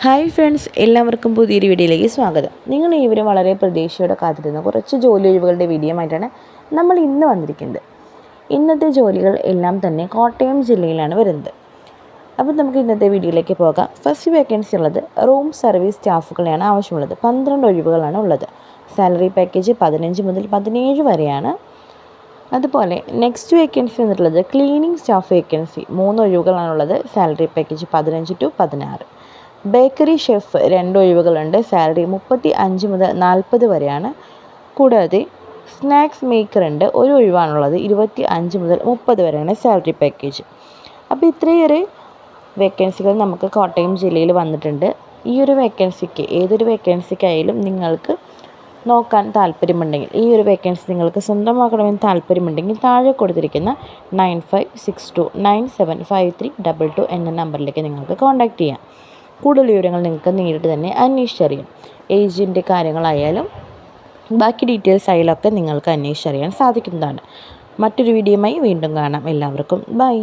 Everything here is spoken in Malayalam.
ഹായ് ഫ്രണ്ട്സ്, എല്ലാവർക്കും പുതിയൊരു വീഡിയോയിലേക്ക് സ്വാഗതം. നിങ്ങൾ ഇവരും വളരെ പ്രതീക്ഷയോടെ കാത്തിരുന്ന കുറച്ച് ജോലി ഒഴിവുകളുടെ വീഡിയോ ആയിട്ടാണ് നമ്മൾ ഇന്ന് വന്നിരിക്കുന്നത്. ഇന്നത്തെ ജോലികൾ എല്ലാം തന്നെ കോട്ടയം ജില്ലയിലാണ് വരുന്നത്. അപ്പോൾ നമുക്ക് ഇന്നത്തെ വീഡിയോയിലേക്ക് പോകാം. ഫസ്റ്റ് വേക്കൻസി ഉള്ളത് റൂം സർവീസ് സ്റ്റാഫുകളെയാണ് ആവശ്യമുള്ളത്. 12 ഒഴിവുകളാണ് ഉള്ളത്. സാലറി പാക്കേജ് 15 മുതൽ 17 വരെയാണ്. അതുപോലെ നെക്സ്റ്റ് വേക്കൻസി വന്നിട്ടുള്ളത് ക്ലീനിങ് സ്റ്റാഫ് വേക്കൻസി 3 ഒഴിവുകളാണുള്ളത്. Salary package 15 to 16. Bakery chef 2 ഒഴിവുകളുണ്ട്. സാലറി 35 മുതൽ 40 വരെയാണ്. കൂടാതെ സ്നാക്സ് മേക്കർ ഉണ്ട്, 1 ഒഴിവാണുള്ളത്. 25 മുതൽ 30 വരെയാണ് സാലറി പാക്കേജ്. അപ്പോൾ ഇത്രയേറെ വേക്കൻസികൾ നമുക്ക് കോട്ടയം ജില്ലയിൽ വന്നിട്ടുണ്ട്. ഈ ഒരു വേക്കൻസിക്ക് ഏതൊരു വേക്കൻസിക്കായാലും നിങ്ങൾക്ക് നോക്കാൻ താല്പര്യമുണ്ടെങ്കിൽ, ഈ ഒരു വേക്കൻസി നിങ്ങൾക്ക് സ്വന്തമാക്കണമെന്ന് താല്പര്യമുണ്ടെങ്കിൽ താഴെ കൊടുത്തിരിക്കുന്ന 9562975322 എന്ന നമ്പറിലേക്ക് നിങ്ങൾക്ക് കോൺടാക്റ്റ് ചെയ്യാം. കൂടുതൽ വിവരങ്ങൾ നിങ്ങൾക്ക് നേരിട്ട് തന്നെ അന്വേഷിച്ചറിയാം. ഏജിൻ്റെ കാര്യങ്ങളായാലും ബാക്കി ഡീറ്റെയിൽസ് ആയാലൊക്കെ നിങ്ങൾക്ക് അന്വേഷിച്ചറിയാൻ സാധിക്കുന്നതാണ്. മറ്റൊരു വീഡിയോയുമായി വീണ്ടും കാണാം. എല്ലാവർക്കും ബൈ.